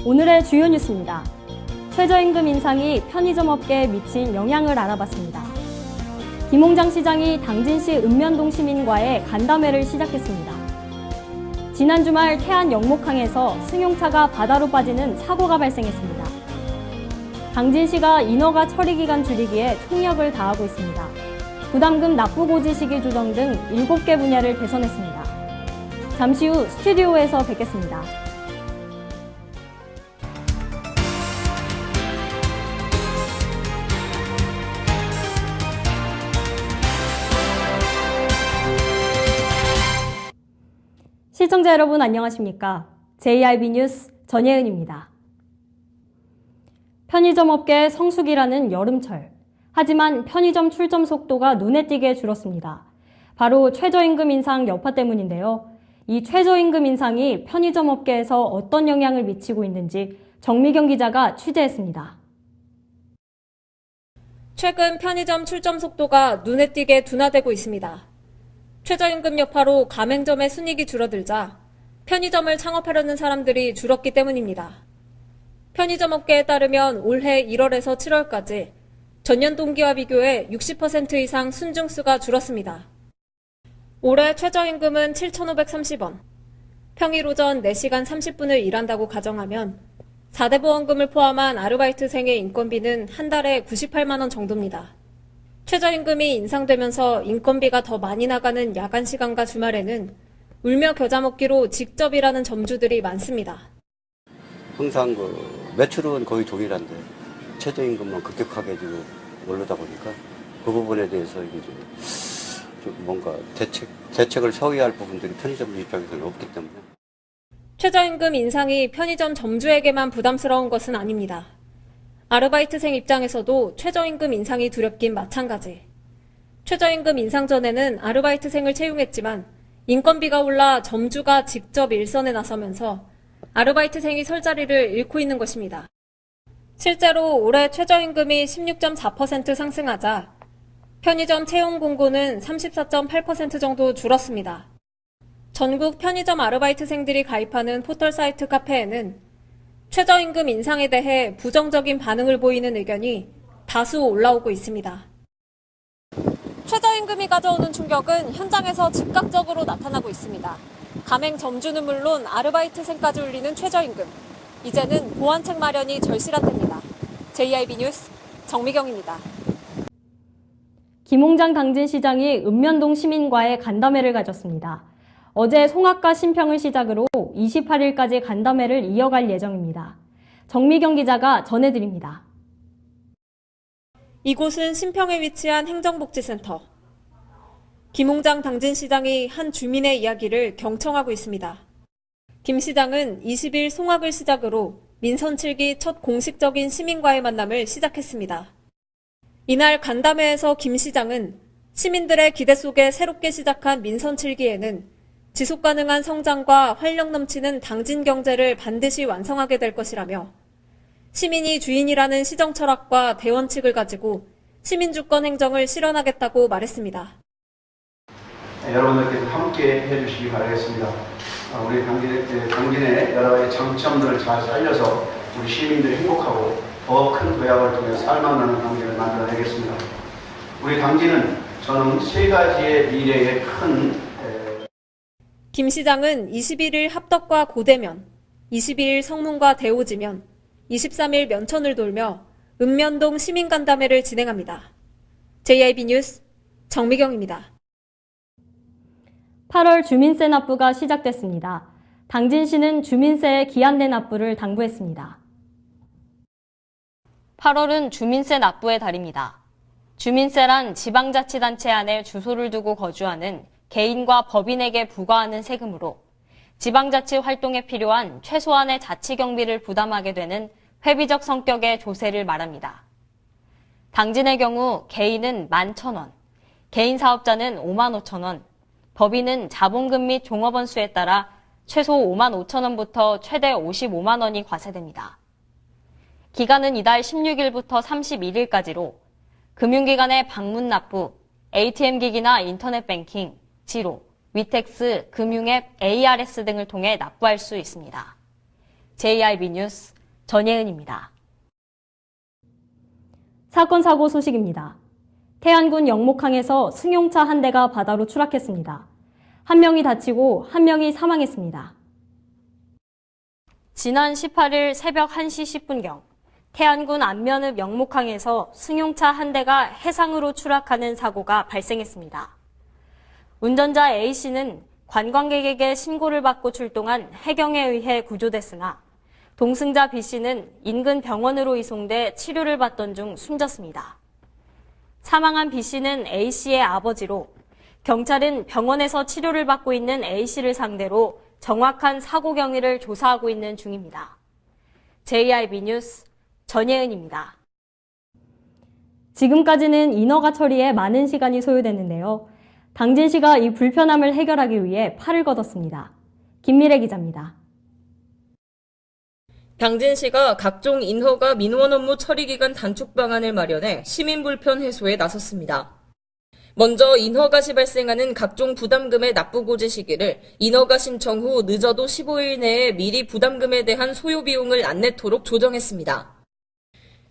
오늘의 주요 뉴스입니다. 최저임금 인상이 편의점 업계에 미친 영향을 알아봤습니다. 김홍장 시장이 당진시 읍면동 시민과의 간담회를 시작했습니다. 지난 주말 태안 영목항에서 승용차가 바다로 빠지는 사고가 발생했습니다. 당진시가 인허가 처리 기간 줄이기에 총력을 다하고 있습니다. 부담금 납부 고지 시기 조정 등 7개 분야를 개선했습니다. 잠시 후 스튜디오에서 뵙겠습니다. 시청자 여러분 안녕하십니까? JIB 뉴스 전예은입니다. 편의점 업계의 성수기라는 여름철. 하지만 편의점 출점 속도가 눈에 띄게 줄었습니다. 바로 최저임금 인상 여파 때문인데요. 이 최저임금 인상이 편의점 업계에서 어떤 영향을 미치고 있는지 정미경 기자가 취재했습니다. 최근 편의점 출점 속도가 눈에 띄게 둔화되고 있습니다. 최저임금 여파로 가맹점의 순이익이 줄어들자 편의점을 창업하려는 사람들이 줄었기 때문입니다. 편의점 업계에 따르면 올해 1월에서 7월까지 전년 동기와 비교해 60% 이상 순증수가 줄었습니다. 올해 최저임금은 7,530원, 평일 오전 4시간 30분을 일한다고 가정하면 4대 보험금을 포함한 아르바이트생의 인건비는 한 달에 98만 원 정도입니다. 최저임금이 인상되면서 인건비가 더 많이 나가는 야간 시간과 주말에는 울며 겨자 먹기로 직접 일하는 점주들이 많습니다. 항상 매출은 거의 동일한데 최저임금만 급격하게 지금 오르다 보니까 그 부분에 대해서 이게 좀 뭔가 대책을 세워야 할 부분들이 편의점 입장에서는 없기 때문에. 최저임금 인상이 편의점 점주에게만 부담스러운 것은 아닙니다. 아르바이트생 입장에서도 최저임금 인상이 두렵긴 마찬가지. 최저임금 인상 전에는 아르바이트생을 채용했지만 인건비가 올라 점주가 직접 일선에 나서면서 아르바이트생이 설 자리를 잃고 있는 것입니다. 실제로 올해 최저임금이 16.4% 상승하자 편의점 채용 공고는 34.8% 정도 줄었습니다. 전국 편의점 아르바이트생들이 가입하는 포털 사이트 카페에는 최저임금 인상에 대해 부정적인 반응을 보이는 의견이 다수 올라오고 있습니다. 최저임금이 가져오는 충격은 현장에서 즉각적으로 나타나고 있습니다. 가맹 점주는 물론 아르바이트생까지 울리는 최저임금. 이제는 보완책 마련이 절실한 때입니다. JIB 뉴스 정미경입니다. 김홍장 당진시장이 읍면동 시민과의 간담회를 가졌습니다. 어제 송악가 신평을 시작으로 28일까지 간담회를 이어갈 예정입니다. 정미경 기자가 전해드립니다. 이곳은 신평에 위치한 행정복지센터. 김홍장 당진시장이 한 주민의 이야기를 경청하고 있습니다. 김 시장은 20일 송악을 시작으로 민선 7기 첫 공식적인 시민과의 만남을 시작했습니다. 이날 간담회에서 김 시장은 시민들의 기대 속에 새롭게 시작한 민선 7기에는 지속가능한 성장과 활력 넘치는 당진 경제를 반드시 완성하게 될 것이라며 시민이 주인이라는 시정 철학과 대원칙을 가지고 시민주권 행정을 실현하겠다고 말했습니다. 여러분들께서 함께 해주시기 바라겠습니다. 우리 당진의 여러 가지 장점들을 잘 살려서 우리 시민들이 행복하고 더 큰 도약을 통해 살만나는 당진을 만들어내겠습니다. 우리 당진은 저는 3가지의 미래의 큰 김 시장은 21일 합덕과 고대면, 22일 성문과 대오지면, 23일 면천을 돌며 읍면동 시민간담회를 진행합니다. JIB 뉴스 정미경입니다. 8월 주민세 납부가 시작됐습니다. 당진시는 주민세의 기한내 납부를 당부했습니다. 8월은 주민세 납부의 달입니다. 주민세란 지방자치단체 안에 주소를 두고 거주하는 개인과 법인에게 부과하는 세금으로 지방자치 활동에 필요한 최소한의 자치 경비를 부담하게 되는 회비적 성격의 조세를 말합니다. 당진의 경우 개인은 11,000원, 개인 사업자는 55,000원, 법인은 자본금 및 종업원 수에 따라 최소 55,000원부터 최대 55만 원이 과세됩니다. 기간은 이달 16일부터 31일까지로 금융기관의 방문 납부, ATM기기나 인터넷 뱅킹, 지로, 위텍스, 금융앱, ARS 등을 통해 납부할 수 있습니다. JIB 뉴스 전예은입니다. 사건 사고 소식입니다. 태안군 영목항에서 승용차 한 대가 바다로 추락했습니다. 한 명이 다치고 한 명이 사망했습니다. 지난 18일 새벽 1시 10분경 태안군 안면읍 영목항에서 승용차 한 대가 해상으로 추락하는 사고가 발생했습니다. 운전자 A씨는 관광객에게 신고를 받고 출동한 해경에 의해 구조됐으나 동승자 B씨는 인근 병원으로 이송돼 치료를 받던 중 숨졌습니다. 사망한 B씨는 A씨의 아버지로 경찰은 병원에서 치료를 받고 있는 A씨를 상대로 정확한 사고 경위를 조사하고 있는 중입니다. JIB 뉴스 전예은입니다. 지금까지는 인허가 처리에 많은 시간이 소요됐는데요. 당진시가 이 불편함을 해결하기 위해 팔을 걷었습니다. 김미래 기자입니다. 당진시가 각종 인허가 민원 업무 처리 기간 단축 방안을 마련해 시민 불편 해소에 나섰습니다. 먼저 인허가 시 발생하는 각종 부담금의 납부 고지 시기를 인허가 신청 후 늦어도 15일 내에 미리 부담금에 대한 소요 비용을 안 내도록 조정했습니다.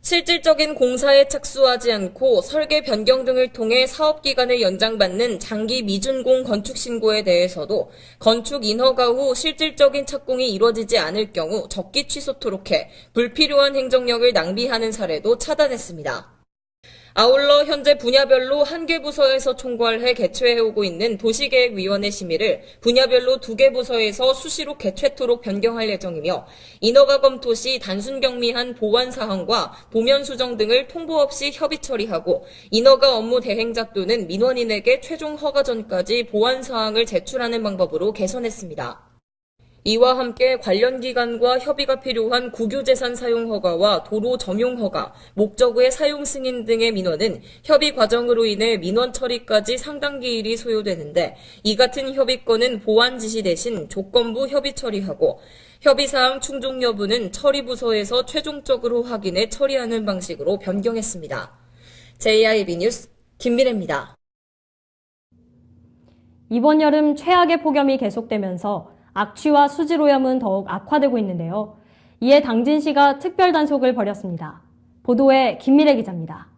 실질적인 공사에 착수하지 않고 설계 변경 등을 통해 사업 기간을 연장받는 장기 미준공 건축 신고에 대해서도 건축 인허가 후 실질적인 착공이 이루어지지 않을 경우 적기 취소토록 해 불필요한 행정력을 낭비하는 사례도 차단했습니다. 아울러 현재 분야별로 한 개 부서에서 총괄해 개최해오고 있는 도시계획위원회 심의를 분야별로 2개 부서에서 수시로 개최토록 변경할 예정이며 인허가 검토 시 단순 경미한 보완 사항과 도면 수정 등을 통보 없이 협의 처리하고 인허가 업무 대행자 또는 민원인에게 최종 허가 전까지 보완 사항을 제출하는 방법으로 개선했습니다. 이와 함께 관련 기관과 협의가 필요한 국유재산 사용 허가와 도로 점용 허가, 목적의 사용 승인 등의 민원은 협의 과정으로 인해 민원 처리까지 상당 기일이 소요되는데 이 같은 협의권은 보완 지시 대신 조건부 협의 처리하고 협의사항 충족 여부는 처리부서에서 최종적으로 확인해 처리하는 방식으로 변경했습니다. JIB 뉴스 김미래입니다. 이번 여름 최악의 폭염이 계속되면서 악취와 수질 오염은 더욱 악화되고 있는데요. 이에 당진시가 특별 단속을 벌였습니다. 보도에 김미래 기자입니다.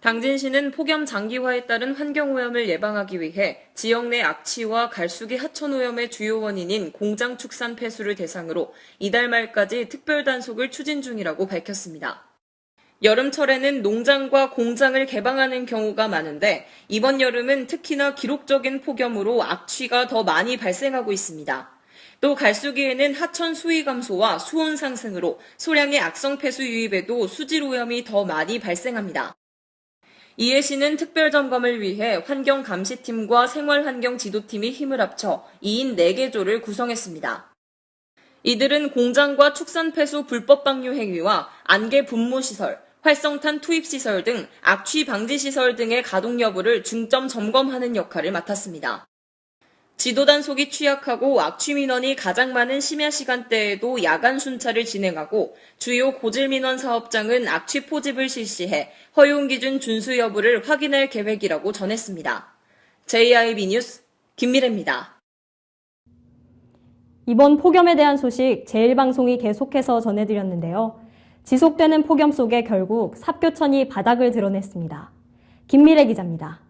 당진시는 폭염 장기화에 따른 환경오염을 예방하기 위해 지역 내 악취와 갈수기 하천오염의 주요 원인인 공장 축산 폐수를 대상으로 이달 말까지 특별 단속을 추진 중이라고 밝혔습니다. 여름철에는 농장과 공장을 개방하는 경우가 많은데 이번 여름은 특히나 기록적인 폭염으로 악취가 더 많이 발생하고 있습니다. 또 갈수기에는 하천 수위 감소와 수온 상승으로 소량의 악성 폐수 유입에도 수질 오염이 더 많이 발생합니다. 이에 시는 특별 점검을 위해 환경감시팀과 생활환경지도팀이 힘을 합쳐 2인 4개조를 구성했습니다. 이들은 공장과 축산폐수 불법 방류 행위와 안개 분무시설, 활성탄 투입시설 등 악취 방지시설 등의 가동 여부를 중점 점검하는 역할을 맡았습니다. 지도 단속이 취약하고 악취 민원이 가장 많은 심야 시간대에도 야간 순찰을 진행하고 주요 고질 민원 사업장은 악취 포집을 실시해 허용 기준 준수 여부를 확인할 계획이라고 전했습니다. JIB 뉴스 김미래입니다. 이번 폭염에 대한 소식 제1방송이 계속해서 전해드렸는데요. 지속되는 폭염 속에 결국 삽교천이 바닥을 드러냈습니다. 김미래 기자입니다.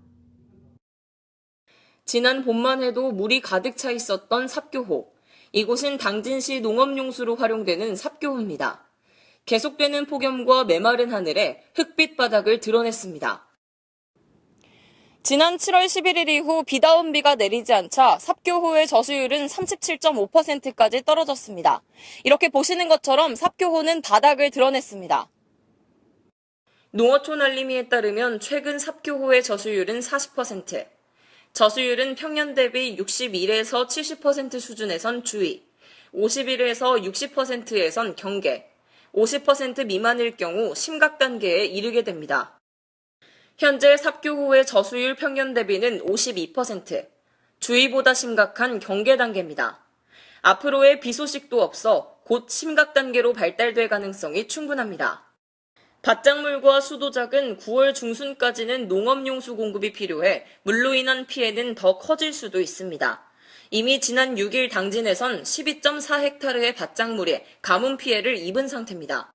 지난 봄만 해도 물이 가득 차 있었던 삽교호. 이곳은 당진시 농업용수로 활용되는 삽교호입니다. 계속되는 폭염과 메마른 하늘에 흙빛 바닥을 드러냈습니다. 지난 7월 11일 이후 비다운 비가 내리지 않자 삽교호의 저수율은 37.5%까지 떨어졌습니다. 이렇게 보시는 것처럼 삽교호는 바닥을 드러냈습니다. 농어촌 알림이에 따르면 최근 삽교호의 저수율은 40%, 저수율은 평년 대비 61에서 70% 수준에선 주의, 51에서 60%에선 경계, 50% 미만일 경우 심각 단계에 이르게 됩니다. 현재 삽교호의 저수율 평년 대비는 52%, 주의보다 심각한 경계 단계입니다. 앞으로의 비 소식도 없어 곧 심각 단계로 발달될 가능성이 충분합니다. 밭작물과 수도작은 9월 중순까지는 농업용수 공급이 필요해 물로 인한 피해는 더 커질 수도 있습니다. 이미 지난 6일 당진에선 12.4헥타르의 밭작물에 가뭄 피해를 입은 상태입니다.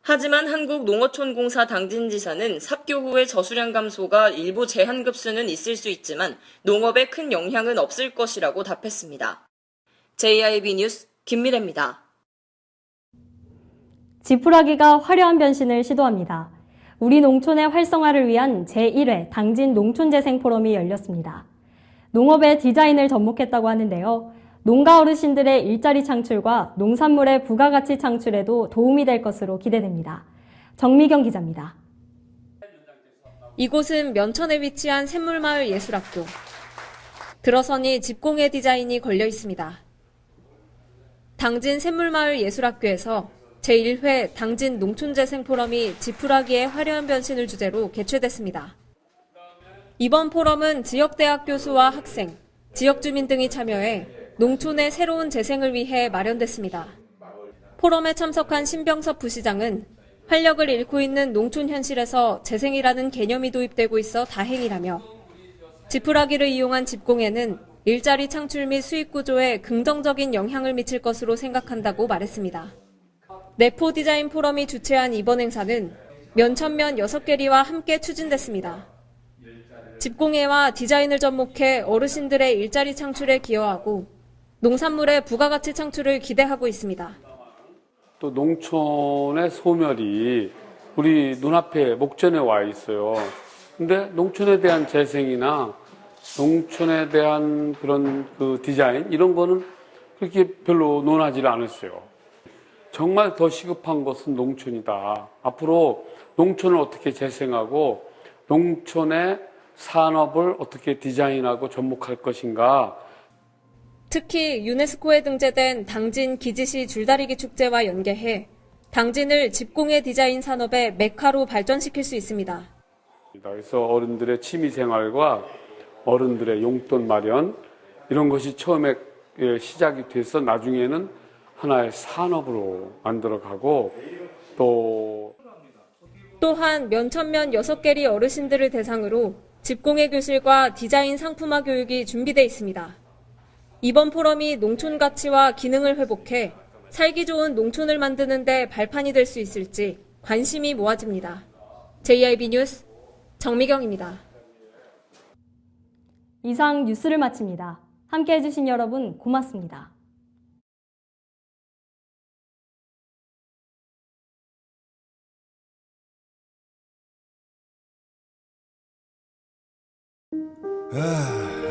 하지만 한국농어촌공사 당진지사는 삽교 후의 저수량 감소가 일부 제한급수는 있을 수 있지만 농업에 큰 영향은 없을 것이라고 답했습니다. JIB 뉴스 김미래입니다. 지푸라기가 화려한 변신을 시도합니다. 우리 농촌의 활성화를 위한 제1회 당진 농촌재생 포럼이 열렸습니다. 농업의 디자인을 접목했다고 하는데요. 농가 어르신들의 일자리 창출과 농산물의 부가가치 창출에도 도움이 될 것으로 기대됩니다. 정미경 기자입니다. 이곳은 면천에 위치한 샘물마을 예술학교. 들어서니 집공예 디자인이 걸려 있습니다. 당진 샘물마을 예술학교에서 제1회 당진 농촌재생 포럼이 지푸라기의 화려한 변신을 주제로 개최됐습니다. 이번 포럼은 지역대학 교수와 학생, 지역 주민 등이 참여해 농촌의 새로운 재생을 위해 마련됐습니다. 포럼에 참석한 신병섭 부시장은 활력을 잃고 있는 농촌 현실에서 재생이라는 개념이 도입되고 있어 다행이라며 지푸라기를 이용한 집공예는 일자리 창출 및 수익 구조에 긍정적인 영향을 미칠 것으로 생각한다고 말했습니다. 내포 디자인 포럼이 주최한 이번 행사는 면천면 6개리와 함께 추진됐습니다. 집공예와 디자인을 접목해 어르신들의 일자리 창출에 기여하고 농산물의 부가가치 창출을 기대하고 있습니다. 또 농촌의 소멸이 우리 눈앞에 목전에 와 있어요. 근데 농촌에 대한 재생이나 농촌에 대한 그런 디자인 이런 거는 그렇게 별로 논하지 않았어요. 정말 더 시급한 것은 농촌이다. 앞으로 농촌을 어떻게 재생하고 농촌의 산업을 어떻게 디자인하고 접목할 것인가. 특히 유네스코에 등재된 당진 기지시 줄다리기 축제와 연계해 당진을 집공예 디자인 산업의 메카로 발전시킬 수 있습니다. 그래서 어른들의 취미생활과 어른들의 용돈 마련 이런 것이 처음에 시작이 돼서 나중에는 하나의 산업으로 만들어가고 또한 면천면 6개리 어르신들을 대상으로 집공예 교실과 디자인 상품화 교육이 준비되어 있습니다. 이번 포럼이 농촌 가치와 기능을 회복해 살기 좋은 농촌을 만드는 데 발판이 될 수 있을지 관심이 모아집니다. JIB 뉴스 정미경입니다. 이상 뉴스를 마칩니다. 함께해 주신 여러분 고맙습니다.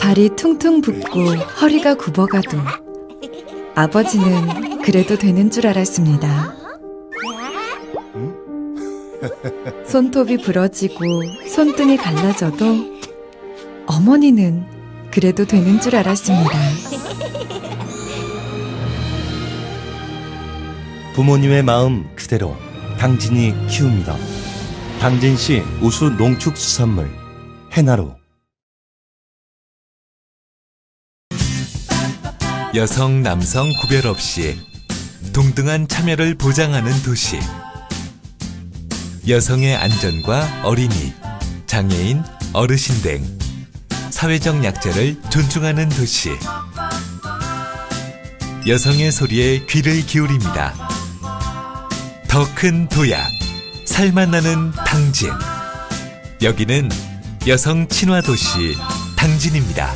발이 퉁퉁 붓고 허리가 굽어가도 아버지는 그래도 되는 줄 알았습니다. 손톱이 부러지고 손등이 갈라져도 어머니는 그래도 되는 줄 알았습니다. 부모님의 마음 그대로 당진이 키웁니다. 당진시 우수 농축수산물 해나루. 여성, 남성 구별 없이 동등한 참여를 보장하는 도시. 여성의 안전과 어린이, 장애인, 어르신 등 사회적 약자를 존중하는 도시. 여성의 소리에 귀를 기울입니다. 더 큰 도약, 살맛 나는 당진. 여기는 여성 친화 도시 당진입니다.